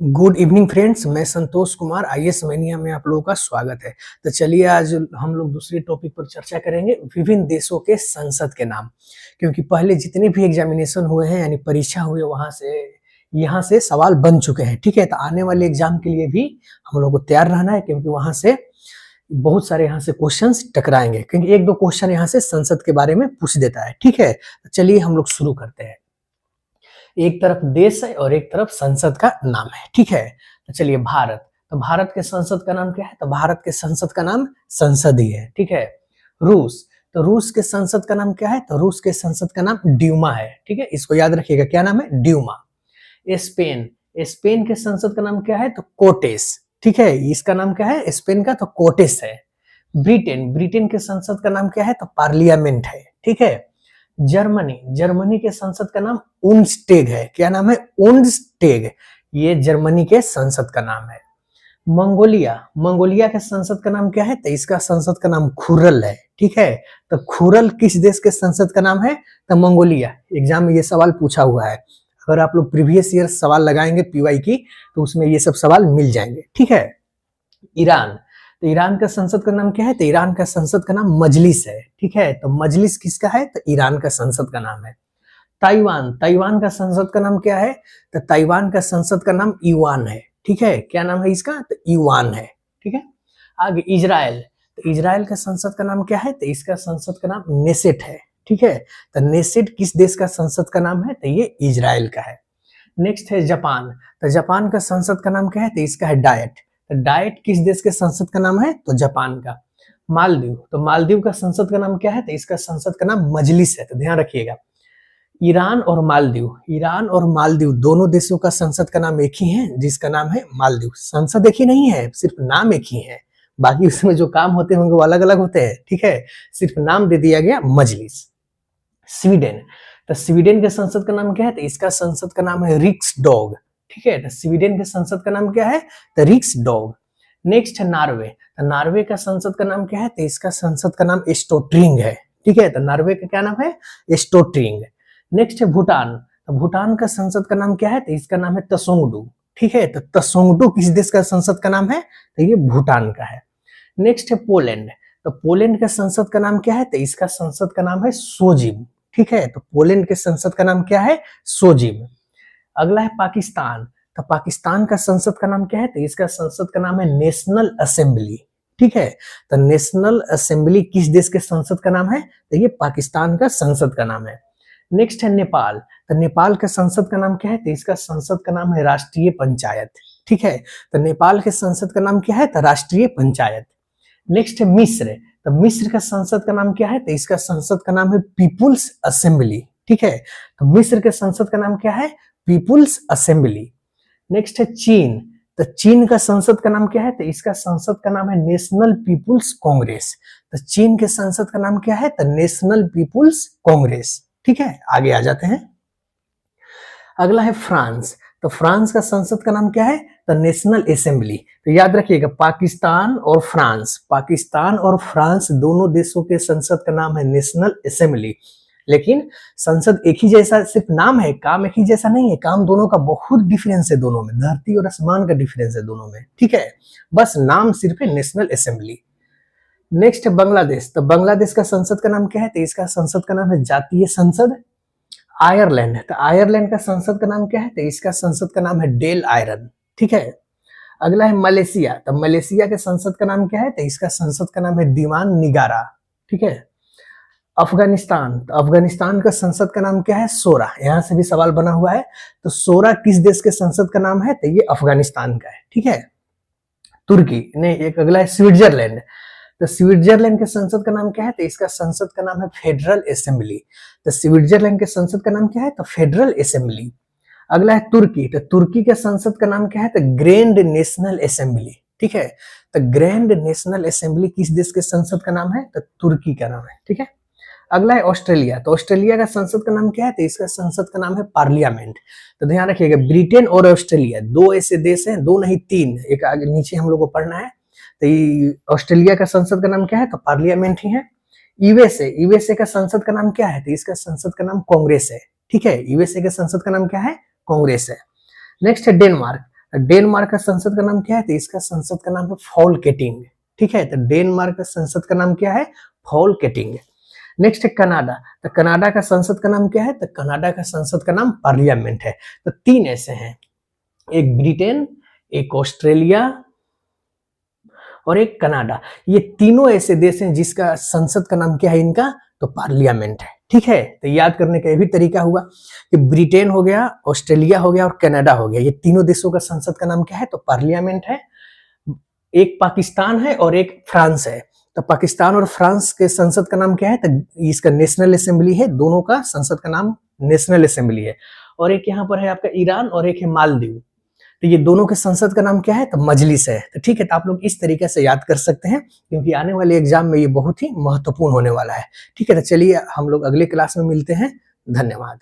Good evening friends, मैं Santosh Kumar IAS mania में आप लोगों का स्वागत है। तो चलिए आज हम लोग दूसरे टॉपिक पर चर्चा करेंगे, विभिन्न देशों के संसद के नाम। क्योंकि पहले जितने भी एग्जामिनेशन हुए हैं यानी परीक्षा हुई है वहां से यहाँ से सवाल बन चुके हैं। ठीक है, तो आने वाले एग्जाम के लिए भी हम लोग को तैयार रहना है, क्योंकि वहां से बहुत सारे यहाँ से क्वेश्चंस टकराएंगे, क्योंकि एक दो क्वेश्चन यहाँ से संसद के बारे में पूछ देता है। ठीक है, तो चलिए हम लोग शुरू करते हैं। एक तरफ देश है और एक तरफ संसद का नाम है। ठीक है, तो चलिए भारत। तो भारत के संसद का नाम क्या है? तो भारत के संसद का नाम संसद ही है। ठीक है, रूस। तो रूस के संसद का नाम क्या है? तो रूस के संसद का नाम ड्यूमा है। ठीक है, इसको याद रखिएगा, क्या नाम है? ड्यूमा। स्पेन। स्पेन के संसद का नाम क्या है? तो कोटेस। ठीक है, इसका नाम क्या है स्पेन का? तो कोटेस है। ब्रिटेन। ब्रिटेन के संसद का नाम क्या है? तो पार्लियामेंट है। ठीक है, जर्मनी। जर्मनी के संसद का नाम उन्स्टेग है। क्या नाम है? उन्स्टेग। ये जर्मनी के संसद का नाम है। मंगोलिया। मंगोलिया के संसद का नाम क्या है? तो इसका संसद का नाम खुरल है। ठीक है, तो खुरल किस देश के संसद का नाम है? तो मंगोलिया। एग्जाम में ये सवाल पूछा हुआ है। अगर आप लोग प्रीवियस ईयर सवाल लगाएंगे पीवाई की, तो उसमें ये सब सवाल मिल जाएंगे। ठीक है, ईरान। तो ईरान का संसद का नाम क्या है? तो ईरान का संसद का नाम मजलिस है। ठीक है, तो मजलिस किसका है? तो ईरान का संसद का नाम है। ताइवान। ताइवान का संसद का नाम क्या है? तो ताइवान का संसद का नाम ईवान है। ठीक है, क्या नाम है इसका? तो ईवान है। ठीक है, आगे इजराइल। तो इजराइल का संसद का नाम क्या है? तो इसका संसद का नाम नेसेट है। ठीक है, तो नेसेट किस देश का संसद का नाम है? तो ये इजराइल का है। नेक्स्ट है जापान। तो जापान का संसद का नाम क्या है? तो इसका है डाइट। तो डाइट किस देश के संसद का नाम है? तो जापान का। मालदीव। तो मालदीव का संसद का नाम क्या है? तो इसका संसद का नाम मजलिस है। तो ध्यान रखिएगा, ईरान और मालदीव। ईरान और मालदीव दोनों देशों का संसद का नाम एक ही है, जिसका नाम है मालदीव। संसद एक ही नहीं है, सिर्फ नाम एक ही है, बाकी उसमें जो काम होते होंगे वो अलग अलग होते हैं। ठीक है, सिर्फ नाम दे दिया गया मजलिस। स्वीडन। तो स्वीडन के संसद का नाम क्या है? तो इसका संसद का नाम है रिक्सडॉग। ठीक है, तो स्वीडन के संसद का नाम क्या है? तो रिक्सडॉग। नेक्स्ट है नॉर्वे। तो नॉर्वे का संसद का नाम क्या है? तो इसका संसद का नाम स्टोट्रिंग है। ठीक है, तो नॉर्वे का क्या नाम है? स्टोट्रिंग। नेक्स्ट है भूटान। तो भूटान का संसद का नाम क्या है? तो इसका नाम है तसोंगडू। ठीक है, तो तसोंगडू किस देश का संसद का नाम है? तो ये भूटान का है। नेक्स्ट है पोलैंड। तो पोलैंड का संसद का नाम क्या है? तो इसका संसद का नाम है सोजिम। ठीक है, तो पोलैंड के संसद का नाम क्या है? सोजिम। अगला है पाकिस्तान। तो पाकिस्तान का संसद का नाम क्या है? तो इसका संसद का नाम है नेशनल असेंबली। ठीक है, तो नेशनल असेंबली किस देश के संसद का नाम है? तो ये पाकिस्तान का संसद का नाम है। नेक्स्ट है नेपाल। तो नेपाल के संसद का नाम क्या है? तो इसका संसद का नाम है राष्ट्रीय पंचायत। ठीक है, तो नेपाल के संसद का नाम क्या है? तो राष्ट्रीय पंचायत। नेक्स्ट है मिस्र। तो मिस्र का संसद का नाम क्या है? तो इसका संसद का नाम है पीपुल्स असेंबली। ठीक है, तो मिस्र के संसद का नाम क्या है? People's assembly. नेक्स्ट है चीन। तो चीन का संसद का नाम क्या है? तो इसका संसद का नाम है नेशनल पीपुल्स कांग्रेस। तो चीन के संसद का नाम क्या है? तो नेशनल पीपुल्स कांग्रेस। ठीक है, आगे आ जाते हैं। अगला है फ्रांस। तो फ्रांस का संसद का नाम क्या है? तो नेशनल असेंबली। तो याद रखिएगा, पाकिस्तान और फ्रांस, पाकिस्तान और फ्रांस दोनों देशों के संसद का नाम है नेशनल असेंबली। लेकिन संसद एक ही जैसा सिर्फ नाम है, काम एक ही जैसा नहीं है। काम दोनों का बहुत डिफरेंस है, दोनों में धरती और आसमान का डिफरेंस है दोनों में। ठीक है, बस नाम सिर्फ है नेशनल असेंबली। नेक्स्ट है बांग्लादेश। तो बांग्लादेश का संसद का नाम क्या है? तो इसका संसद का नाम है जातीय संसद। आयरलैंड। तो आयरलैंड का संसद का नाम क्या है? तो इसका संसद का नाम है डेल आयरन। ठीक है, अगला है मलेशिया। तो मलेशिया के संसद का नाम क्या है? तो इसका संसद का नाम है दीवान निगारा। ठीक है, अफगानिस्तान। तो अफगानिस्तान का संसद का नाम क्या है? सोरा। यहां से भी सवाल बना हुआ है। तो सोरा किस देश के संसद का नाम है? तो ये अफगानिस्तान का है। ठीक है, तुर्की नहीं, एक अगला है स्विट्जरलैंड। तो स्विट्जरलैंड के संसद का नाम क्या है? तो इसका संसद का नाम है फेडरल असेंबली। तो स्विट्जरलैंड के संसद का नाम क्या है? तो फेडरल असेंबली। अगला है तुर्की। तो तुर्की के संसद का नाम क्या है? तो ग्रैंड नेशनल असेंबली। ठीक है, तो ग्रैंड नेशनल असेंबली किस देश के संसद का नाम है? तो तुर्की का नाम है। ठीक है, अगला है ऑस्ट्रेलिया। तो ऑस्ट्रेलिया का संसद का नाम क्या है? तो इसका संसद का नाम है पार्लियामेंट। तो ध्यान रखिएगा, ब्रिटेन और ऑस्ट्रेलिया दो ऐसे देश हैं, दो नहीं तीन, एक आगे नीचे हम लोग को पढ़ना है। तो ऑस्ट्रेलिया का संसद का नाम क्या है? तो पार्लियामेंट ही है। यूएसए। यूएसए का संसद का नाम क्या है? तो इसका संसद का नाम कांग्रेस है। ठीक है, यूएसए के संसद का नाम क्या है? कांग्रेस है। नेक्स्ट है डेनमार्क। डेनमार्क का संसद का नाम क्या है? तो इसका संसद का नाम है फॉल्केटिंग। ठीक है, तो डेनमार्क का संसद का नाम क्या है? फॉल्केटिंग। नेक्स्ट है कनाडा। तो कनाडा का संसद का नाम क्या है? तो कनाडा का संसद का नाम पार्लियामेंट है। तो तीन ऐसे हैं, एक ब्रिटेन, एक ऑस्ट्रेलिया और एक कनाडा। ये तीनों ऐसे देश हैं जिसका संसद का नाम क्या है इनका? तो पार्लियामेंट है। ठीक है, तो याद करने का ये भी तरीका हुआ कि ब्रिटेन हो गया, ऑस्ट्रेलिया हो गया और कनाडा हो गया, ये तीनों देशों का संसद का नाम क्या है? तो पार्लियामेंट है। एक पाकिस्तान है और एक फ्रांस है। तो पाकिस्तान और फ्रांस के संसद का नाम क्या है? तो इसका नेशनल असेंबली है, दोनों का संसद का नाम नेशनल असेंबली है। और एक यहाँ पर है आपका ईरान और एक है मालदीव। तो ये दोनों के संसद का नाम क्या है? तो मजलिस है। तो ठीक है, तो आप लोग इस तरीके से याद कर सकते हैं क्योंकि आने वाले एग्जाम में ये बहुत ही महत्वपूर्ण होने वाला है। ठीक है, तो चलिए हम लोग अगले क्लास में मिलते हैं। धन्यवाद।